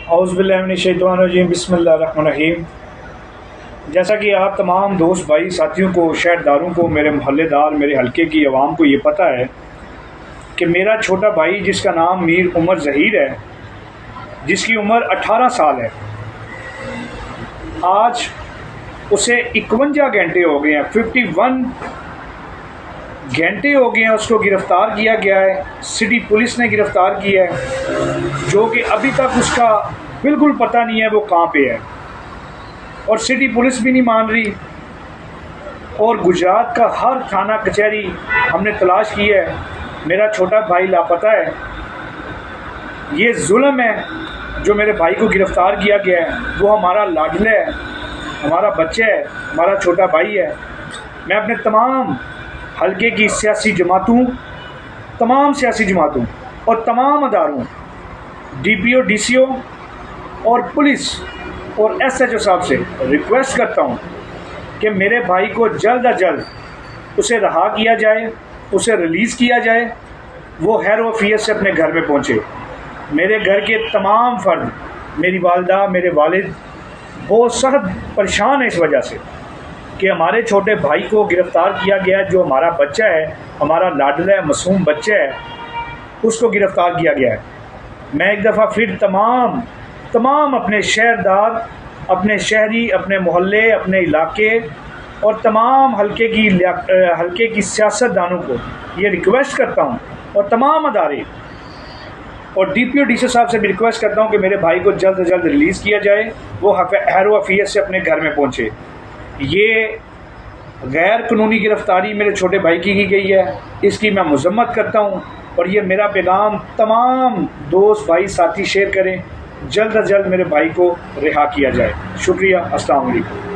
औज़ुबिल्लाहिमिनश्शैतानिर्रजीम बिस्मिल्लाहिर्रहमानिर्रहीम। जैसा कि आप तमाम दोस्त भाई साथियों को, शहरदारों को, मेरे मोहल्लेदार, मेरे हलके की आवाम को ये पता है कि मेरा छोटा भाई जिसका नाम मीर उमर ज़हीर है, जिसकी उम्र 18 साल है, आज उसे 51 घंटे हो गए हैं, 51 घंटे हो गए हैं उसको गिरफ़्तार किया गया है। सिटी पुलिस ने गिरफ़्तार किया है, जो कि अभी तक उसका बिल्कुल पता नहीं है वो कहाँ पे है, और सिटी पुलिस भी नहीं मान रही। और गुजरात का हर थाना कचहरी हमने तलाश की है, मेरा छोटा भाई लापता है। ये जुल्म है जो मेरे भाई को गिरफ़्तार किया गया है। वो हमारा लाडला है, हमारा बच्चा है, हमारा छोटा भाई है। मैं अपने तमाम हलके की तमाम सियासी जमातों और तमाम अदारों, DPO, DCO और पुलिस और SHO साहब से रिक्वेस्ट करता हूँ कि मेरे भाई को जल्द अज जल्द उसे रहा किया जाए, उसे रिलीज़ किया जाए, वो खैर वफ़ियत से अपने घर में पहुँचे। मेरे घर के तमाम फ़र्द, मेरी वालदा, मेरे वालिद बहुत सख्त परेशान है इस वजह से कि हमारे छोटे भाई को गिरफ़्तार किया गया, जो हमारा बच्चा है, हमारा लाडला है, मासूम बच्चा है, उसको गिरफ़्तार किया गया है। मैं एक दफ़ा फिर तमाम अपने शहरदार, अपने शहरी, अपने मोहल्ले, अपने इलाके और तमाम हल्के की सियासतदानों को ये रिक्वेस्ट करता हूँ, और तमाम अदारे और DPO DC साहब से भी रिक्वेस्ट करता हूँ कि मेरे भाई को जल्द से जल्द रिलीज़ किया जाए, वो हैरो-वफ़ियत से अपने घर में पहुँचे। ये गैर कानूनी गिरफ़्तारी मेरे छोटे भाई की गई है, इसकी मैं मज़म्मत करता हूँ, और ये मेरा पैगाम तमाम दोस्त भाई साथी शेयर करें, जल्द से जल्द मेरे भाई को रिहा किया जाए। शुक्रिया। अस्सलाम वालेकुम।